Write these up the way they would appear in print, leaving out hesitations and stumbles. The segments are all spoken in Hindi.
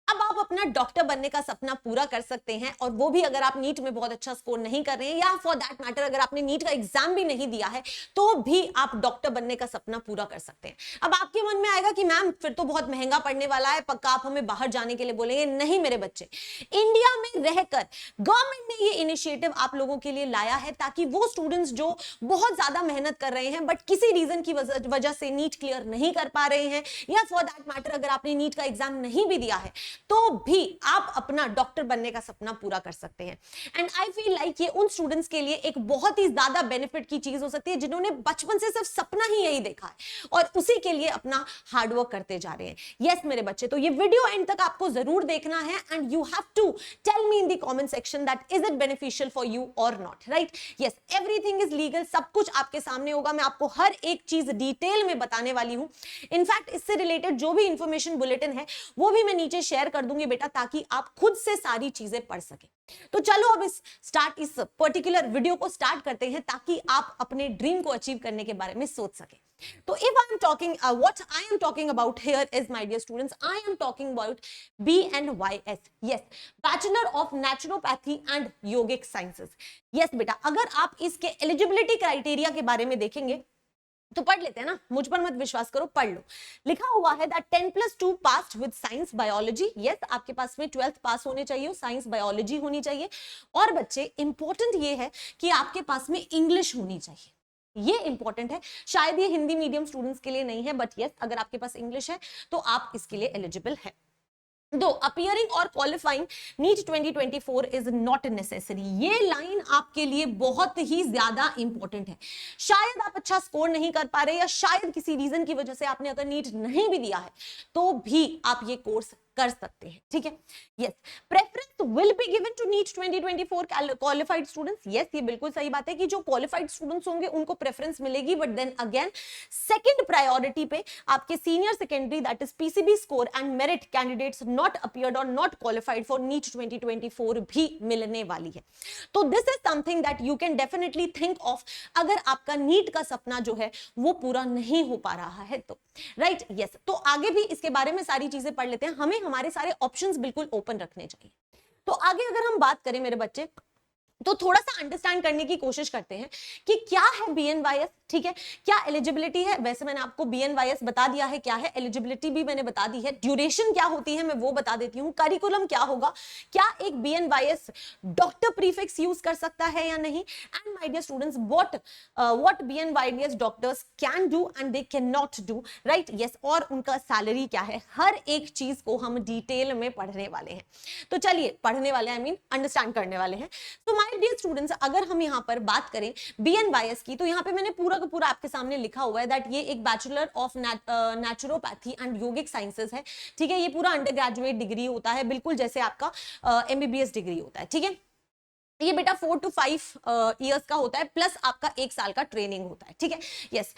अब आप अपना डॉक्टर बनने का सपना पूरा कर सकते हैं, और वो भी अगर आप नीट में बहुत अच्छा स्कोर नहीं कर रहे हैं, या फॉर दैट मैटर अगर आपने नीट का एग्जाम भी नहीं दिया है, तो भी आप डॉक्टर बनने का सपना पूरा कर सकते हैं। अब आपके मन में आएगा कि मैम फिर तो बहुत महंगा पड़ने वाला है, पक्का आप हमें बाहर जाने के लिए बोलेंगे। नहीं मेरे बच्चे, इंडिया में रहकर गवर्नमेंट ने ये इनिशिएटिव आप लोगों के लिए लाया है, ताकि वो स्टूडेंट्स जो बहुत ज्यादा मेहनत कर रहे हैं बट किसी रीजन की वजह से नीट क्लियर नहीं कर पा रहे हैं, या फॉर दैट मैटर अगर आपने नीट का एग्जाम नहीं भी दिया है, तो भी आप अपना डॉक्टर बनने का सपना पूरा कर सकते हैं। एंड आई फील लाइक ये उन स्टूडेंट्स के लिए एक बहुत ही ज्यादा बेनिफिट की चीज हो सकती है जिन्होंने बचपन से सिर्फ सपना ही यही देखा है और उसी के लिए अपना हार्डवर्क करते जा रहे हैं। यस मेरे बच्चे, तो ये वीडियो एंड तक आपको जरूर देखना है, and you have to tell me in the comment section that is it beneficial for you और not, right? Yes, everything is legal, सब कुछ आपके सामने होगा, मैं आपको हर एक चीज डिटेल में बताने वाली हूं। इनफैक्ट इससे रिलेटेड जो भी इंफॉर्मेशन बुलेटिन है वो भी मैं नीचे शेयर कर दूंगी बेटा, ताकि आप खुद से सारी चीजें पढ़ सकें। तो चलो अब इस पर्टिकुलर वीडियो को स्टार्ट करते हैं, ताकि आप अपने ड्रीम को अचीव करने के बारे में सोच सकें। तो if I am talking what I am talking about here is, my dear students, I am talking about BNYS, yes, Bachelor of Naturopathy and Yogic Sciences। yes बेटा, अगर आप इसके एलिजिबिलिटी क्राइटेरिया के बारे में देखेंगे तो पढ़ लेते हैं ना, मुझ पर मत विश्वास करो, पढ़ लो। लिखा हुआ है that 10+2 passed with science biology. Yes, आपके पास में 12th पास होने चाहिए, साइंस बायोलॉजी होनी चाहिए, और बच्चे इंपॉर्टेंट ये है कि आपके पास में इंग्लिश होनी चाहिए। ये इंपॉर्टेंट है, शायद ये हिंदी मीडियम स्टूडेंट्स के लिए नहीं है, बट यस अगर आपके पास इंग्लिश है तो आप इसके लिए एलिजिबल है। दो appearing or qualifying NEET 2024 is not necessary। ये लाइन आपके लिए बहुत ही ज्यादा इंपॉर्टेंट है। शायद आप अच्छा स्कोर नहीं कर पा रहे, या शायद किसी रीजन की वजह से आपने अगर नीट नहीं भी दिया है, तो भी आप ये कोर्स कर सकते हैं, ठीक है? Yes, preference will be given to NEET 2024 qualified students. Yes, ये बिल्कुल सही बात है कि जो क्वालिफाइड स्टूडेंट्स होंगे उनको प्रेफरेंस मिलेगी, but then again second priority पे आपके senior secondary that is PCB score and merit candidates not appeared और नॉट क्वालिफाइड फॉर नीट 2024 भी मिलने वाली है। तो this is something that you can definitely think of, अगर आपका नीट का सपना जो है वो पूरा नहीं हो पा रहा है तो, राइट? यस, तो आगे भी इसके बारे में सारी चीजें पढ़ लेते हैं, हमें हमारे सारे ऑप्शंस बिल्कुल ओपन रखने चाहिए। तो आगे अगर हम बात करें मेरे बच्चे, तो थोड़ा सा अंडरस्टैंड करने की कोशिश करते हैं कि क्या है बीएनवाईएस, ठीक है? क्या एलिजिबिलिटी है? वैसे मैंने आपको बीएनवाईएस बता दिया है क्या है, एलिजिबिलिटी भी मैंने बता दी है, ड्यूरेशन क्या होती है मैं वो बता देती हूँ, करिकुलम क्या होगा, क्या एक बीएनवाईएस डॉक्टर प्रीफिक्स यूज कर सकता है या नहीं, and my dear students what BNYS doctors can do and they can not do, right? Yes, और उनका सैलरी क्या है, हर एक चीज को हम डिटेल में पढ़ने वाले हैं। तो चलिए, पढ़ने वाले आई मीन अंडरस्टैंड करने वाले हैं। तो माय डियर स्टूडेंट्स, अगर हम यहाँ पर बात करें बीएनवाईएस की, तो यहाँ पे मैंने पूरा का पूरा आपके सामने लिखा हुआ है दैट ये एक bachelor of naturopathy and yogic sciences है, ठीक है? ये पूरा अंडर ग्रेजुएट डिग्री होता है, बिल्कुल जैसे आपका एमबीबीएस डिग्री होता है, ठीक है? ये बेटा 4 to 5 इयर्स का होता है, प्लस आपका 1 साल का ट्रेनिंग होता है, ठीक है? यस,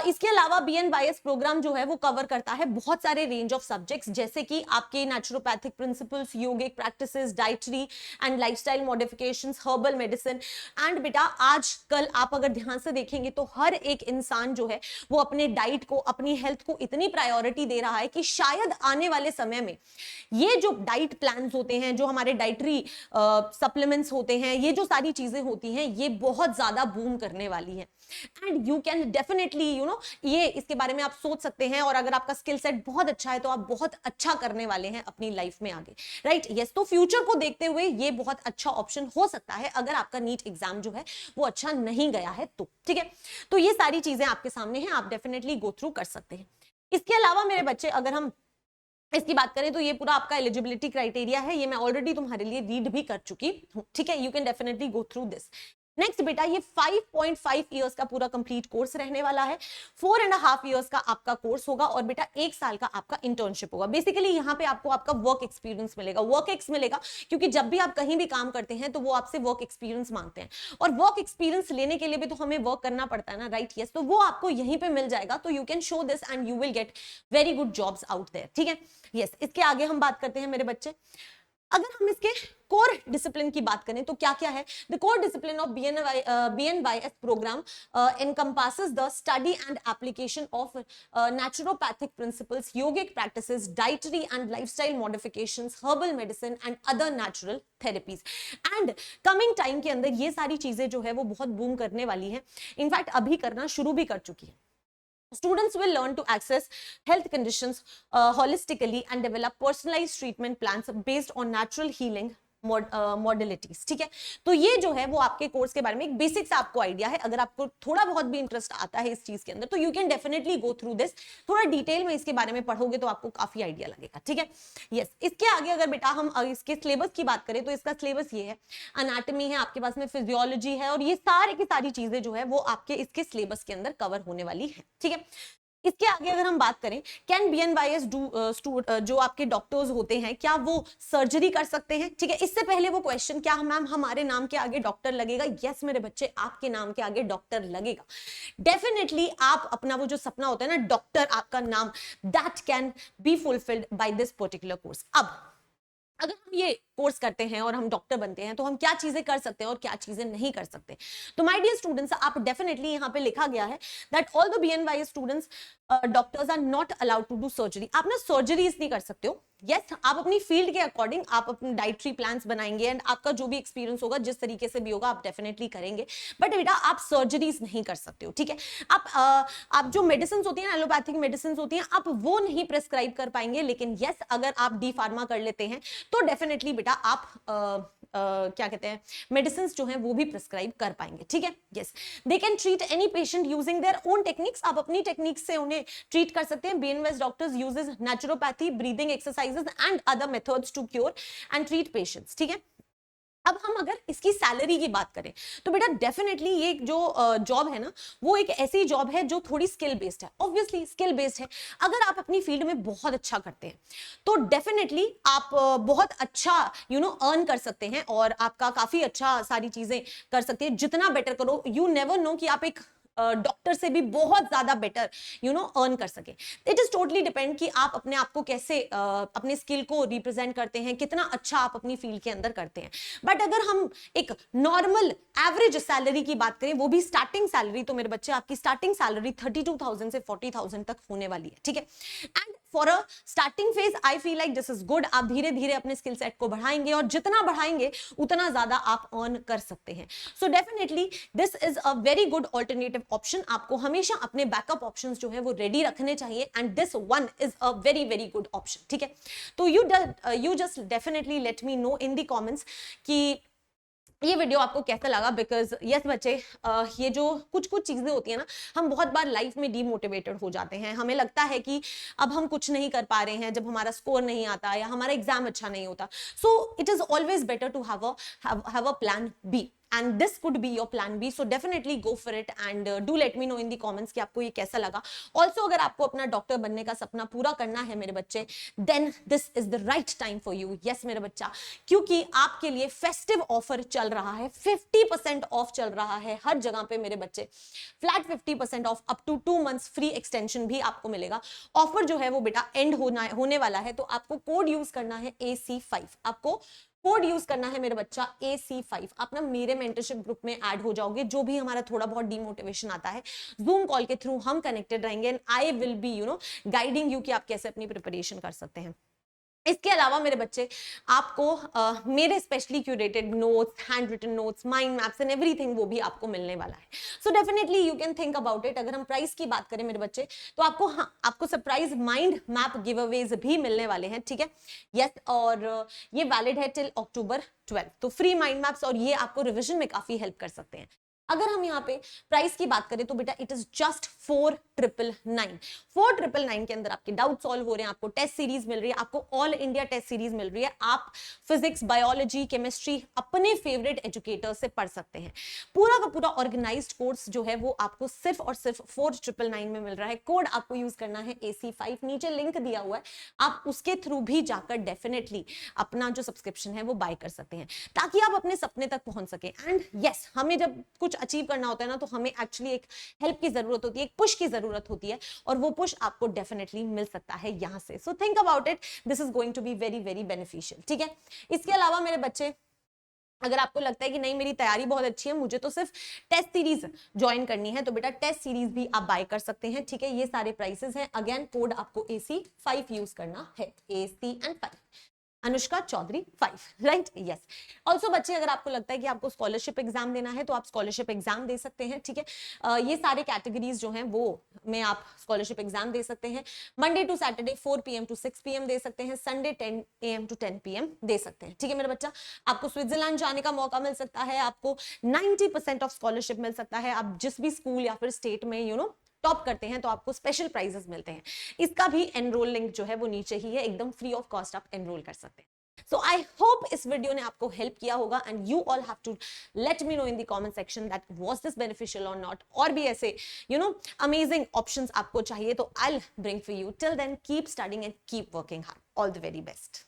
इसके अलावा बीएनवाईएस प्रोग्राम जो है वो कवर करता है बहुत सारे रेंज ऑफ सब्जेक्ट्स, जैसे कि आपके naturopathic principles, yogic practices, dietary and lifestyle modifications, herbal medicine. And बेटा आजकल आप अगर ध्यान से देखेंगे तो हर एक इंसान जो है वो अपने डाइट को, अपनी हेल्थ को इतनी प्रायोरिटी दे रहा है कि शायद आने वाले समय में ये जो डाइट प्लान होते हैं, जो हमारे डाइटरी सप्लीमेंट्स होते हैं, ये जो सारी चीजें होती हैं, ये बहुत ज्यादा बूम करने वाली है। एंड यू कैन डेफिनेटली ये इसके बारे में आप सोच सकते हैं, और अगर आपका स्किल सेट बहुत अच्छा है तो आप बहुत अच्छा करने वाले हैं अपनी लाइफ में आगे, राइट? यस, तो फ्यूचर को देखते हुए ये बहुत अच्छा ऑप्शन हो सकता है अगर आपका नीट एग्जाम जो है वो अच्छा नहीं गया है तो, ठीक है? तो ये सारी चीजें आपके सामने हैं, आप डेफिनेटली गो थ्रू कर सकते हैं। इसके अलावा मेरे बच्चे अगर हम इसकी बात करें तो ये पूरा आपका एलिजिबिलिटी क्राइटेरिया है, ये मैं ऑलरेडी तुम्हारे लिए रीड भी कर चुकी हूं, ठीक है? You can definitely go through this. Next बेटा, ये 5.5 इयर्स का पूरा कंप्लीट कोर्स रहने वाला है, 4.5 इयर्स का आपका कोर्स होगा, और बेटा 1 साल का आपका इंटर्नशिप होगा। बेसिकली यहाँ पे आपको आपका वर्क एक्सपीरियंस मिलेगा, वर्क एक्स मिलेगा, क्योंकि जब भी आप कहीं भी काम करते हैं तो वो आपसे वर्क एक्सपीरियंस मांगते हैं, और वर्क एक्सपीरियंस लेने के लिए भी तो हमें वर्क करना पड़ता है ना, राइट? यस, तो वो आपको यहीं पे मिल जाएगा, तो you can show this and you will get very good jobs out there, ठीक है? यस, इसके आगे हम बात करते हैं मेरे बच्चे। अगर हम इसके कोर डिसिप्लिन की बात करें तो क्या क्या है? The core discipline of BNYS program encompasses the study and application of naturopathic principles, yogic practices, dietary and lifestyle modifications, herbal medicine and other natural therapies. And coming time के अंदर ये सारी चीजें जो है वो बहुत बूम करने वाली है, इनफैक्ट अभी करना शुरू भी कर चुकी है. Students will learn to access health conditions holistically and develop personalized treatment plans based on natural healing modalities. ठीक है, तो ये जो है वो आपके कोर्स के बारे में एक बेसिक सा आपको आइडिया है. अगर आपको थोड़ा बहुत भी इंटरेस्ट आता है इस चीज के अंदर तो you can definitely go through this. थोड़ा डिटेल में इसके बारे में पढ़ोगे तो आपको काफी आइडिया लगेगा. ठीक है, यस. इसके आगे अगर बेटा हम इसके सिलेबस की बात करें तो इसका सिलेबस ये है, अनाटमी है आपके पास में, फिजियोलॉजी है, और ये सारी की सारी चीजें जो है वो आपके इसके सिलेबस के अंदर कवर होने वाली है. ठीक है, इसके आगे अगर हम बात करें, कैन BNYS जो आपके डॉक्टर्स होते हैं क्या वो सर्जरी कर सकते हैं? ठीक है, इससे पहले वो क्वेश्चन, क्या मैम हमारे नाम के आगे डॉक्टर लगेगा? यस मेरे बच्चे, आपके नाम के आगे डॉक्टर लगेगा. डेफिनेटली आप अपना वो जो सपना होता है ना डॉक्टर आपका नाम, that can be fulfilled by this particular course. अब अगर हम ये कोर्स करते हैं और हम डॉक्टर बनते हैं तो हम क्या चीजें कर सकते हैं और क्या चीजें नहीं कर सकते. तो माय डियर स्टूडेंट्स, आप डेफिनेटली यहाँ पे लिखा गया है that all the BNYS students doctors are not allowed to do surgery. आप ना सर्जरीज नहीं कर सकते हो. यस, आप अपनी फील्ड के अकॉर्डिंग आप अपने डाइटरी प्लान्स बनाएंगे एंड आपका जो भी एक्सपीरियंस होगा जिस तरीके से भी होगा आप डेफिनेटली करेंगे, बट बेटा आप सर्जरीज नहीं कर सकते हो. ठीक है, आप जो मेडिसिन होती है, एलोपैथिक मेडिसिन होती हैं, आप वो नहीं प्रेस्क्राइब कर पाएंगे. लेकिन यस, अगर आप डी फार्मा कर लेते हैं तो डेफिनेटली बेटा आप क्या कहते हैं मेडिसिन जो हैं वो भी प्रिस्क्राइब कर पाएंगे. ठीक है, yes. They can treat any patient using their own techniques. आप अपनी टेक्निक्स से उन्हें ट्रीट कर सकते हैं. BNYS doctors uses naturopathy, breathing exercises and other methods to cure and treat patients. ठीक है, अब हम अगर इसकी सैलरी की बात करें तो बेटा डेफिनेटली ये जो जॉब है ना वो एक ऐसी जॉब है जो थोड़ी स्किल बेस्ड है. ऑब्वियसली स्किल बेस्ड है. अगर आप अपनी फील्ड में बहुत अच्छा करते हैं तो डेफिनेटली आप बहुत अच्छा अर्न कर सकते हैं और आपका काफी अच्छा सारी चीजें कर सकते हैं. जितना बेटर करो, यू नेवर नो कि आप एक डॉक्टर से भी बहुत ज्यादा बेटर अर्न कर सके. इट इज टोटली डिपेंड कि आप अपने आप को कैसे अपने स्किल को रिप्रेजेंट करते हैं, कितना अच्छा आप अपनी फील्ड के अंदर करते हैं. बट अगर हम एक नॉर्मल एवरेज सैलरी की बात करें, वो भी स्टार्टिंग सैलरी, तो मेरे बच्चे आपकी स्टार्टिंग सैलरी 32,000 से 40,000 तक होने वाली है. ठीक है, and for a starting phase I feel like this is good. आप धीरे धीरे अपने स्किल सेट को बढ़ाएंगे और जितना बढ़ाएंगे उतना ज्यादा आप अर्न कर सकते हैं. So definitely this is a very good alternative option. आपको हमेशा अपने बैकअप ऑप्शंस जो है वो रेडी रखने चाहिए and this one is a very very good option. ठीक है, तो you just definitely let me know in the comments कि ये वीडियो आपको कैसा लगा. बिकॉज यस बच्चे, ये जो कुछ कुछ चीजें होती है ना, हम बहुत बार लाइफ में डीमोटिवेटेड हो जाते हैं. हमें लगता है कि अब हम कुछ नहीं कर पा रहे हैं जब हमारा स्कोर नहीं आता या हमारा एग्जाम अच्छा नहीं होता. So it is always better to have a plan B and this could be your plan B. So definitely go for it and do let me know in the comments कि आपको ये कैसा लगा. Also अगर आपको अपना डॉक्टर बनने का सपना पूरा करना है मेरे बच्चे, then this is the right time for you. Yes मेरे बच्चा, क्योंकि आपके लिए फेस्टिव ऑफर चल रहा है. 50% ऑफ चल रहा है हर जगह पे मेरे बच्चे. Flat 50% off, up to 2 months free extension भी आपको मिलेगा. ऑफर जो है वो बेटा एंड होने वाला है, तो आपको कोड यूज करना है AC5. आपको कोड यूज करना है मेरे बच्चा AC5. आप ना मेरे मेंटरशिप ग्रुप में ऐड हो जाओगे. जो भी हमारा थोड़ा बहुत डीमोटिवेशन आता है, जूम कॉल के थ्रू हम कनेक्टेड रहेंगे and I will be guiding you कि आप कैसे अपनी प्रिपरेशन कर सकते हैं. इसके अलावा मेरे बच्चे आपको मेरे specially curated notes, hand written notes, mind maps and everything वो भी आपको मिलने वाला है. So definitely you can think about it. अगर हम प्राइस की बात करें मेरे बच्चे तो आपको surprise mind map give Awez भी मिलने वाले हैं. ठीक है, यस, और ये वैलिड है टिल October 12. तो फ्री माइंड मैप्स और ये आपको रिविजन में काफी हेल्प कर सकते हैं. अगर हम यहाँ पे प्राइस की बात करें तो बेटा इट इज जस्ट 4,999. 4,999 के अंदर आपके डाउट सॉल्व हो रहे हैं, आपको टेस्ट सीरीज मिल रही है, आपको ऑल इंडिया टेस्ट सीरीज मिल रही है. आप फिजिक्स, बायोलॉजी, केमिस्ट्री अपने फेवरेट एजुकेटर से पढ़ सकते हैं. पूरा का पूरा ऑर्गेनाइज्ड कोर्स जो है वो आपको सिर्फ और सिर्फ 4,999 में मिल रहा है. कोड आपको यूज करना है AC5. नीचे लिंक दिया हुआ है, आप उसके थ्रू भी जाकर डेफिनेटली अपना जो सब्सक्रिप्शन है वो बाय कर सकते हैं ताकि आप अपने सपने तक पहुंच सके. एंड यस, हमें जब कुछ अचीव करना होता है ना, तो हमें एक्चुअली एक हेल्प की जरूरत होती है, एक पुश की जरूरत होती है, और वो पुश आपको डेफिनेटली मिल सकता है यहाँ से. So think about it, this is going to be very very beneficial. ठीक है. इसके अलावा मेरे बच्चे, अगर आपको लगता है कि नहीं मेरी तैयारी बहुत अच्छी है, मुझे तो सिर्फ टेस्ट सीरीज ज्वाइन करनी है, तो बेटा टेस्ट सीरीज भी आप बाय कर सकते हैं. ठीक है. ये सारे प्राइसेस हैं. अगेन कोड आपको AC5 यूज करना है. AC and 5. Anushka Chaudhary 5, right. Yes. Also बच्चे, अगर आपको लगता है कि आपको स्कॉलरशिप एग्जाम देना है, तो आप स्कॉलरशिप एग्जाम दे सकते हैं. ठीक है. ये सारे कैटेगरीज जो हैं वो में आप स्कॉलरशिप एग्जाम दे सकते हैं. Monday to Saturday 4 PM to 6 PM दे सकते हैं. संडे 10 AM to 10 PM दे सकते हैं. ठीक है मेरा बच्चा. आपको स्विट्जरलैंड जाने का मौका मिल सकता है. आपको 90% ऑफ स्कॉलरशिप मिल सकता है. आप जिस भी स्कूल या फिर स्टेट में टॉप करते हैं तो आपको स्पेशल प्राइजेस मिलते हैं. इसका भी एनरोल लिंक जो है वो नीचे ही है, एकदम फ्री ऑफ कॉस्ट आप एनरोल कर सकते हैं. सो आई होप इस वीडियो ने आपको हेल्प किया होगा, and you all have to let me know in the comment section that was this beneficial और नॉट. और भी ऐसे अमेजिंग ऑप्शंस आपको चाहिए तो I will bring for you. Till then keep studying and keep working hard. All the very best.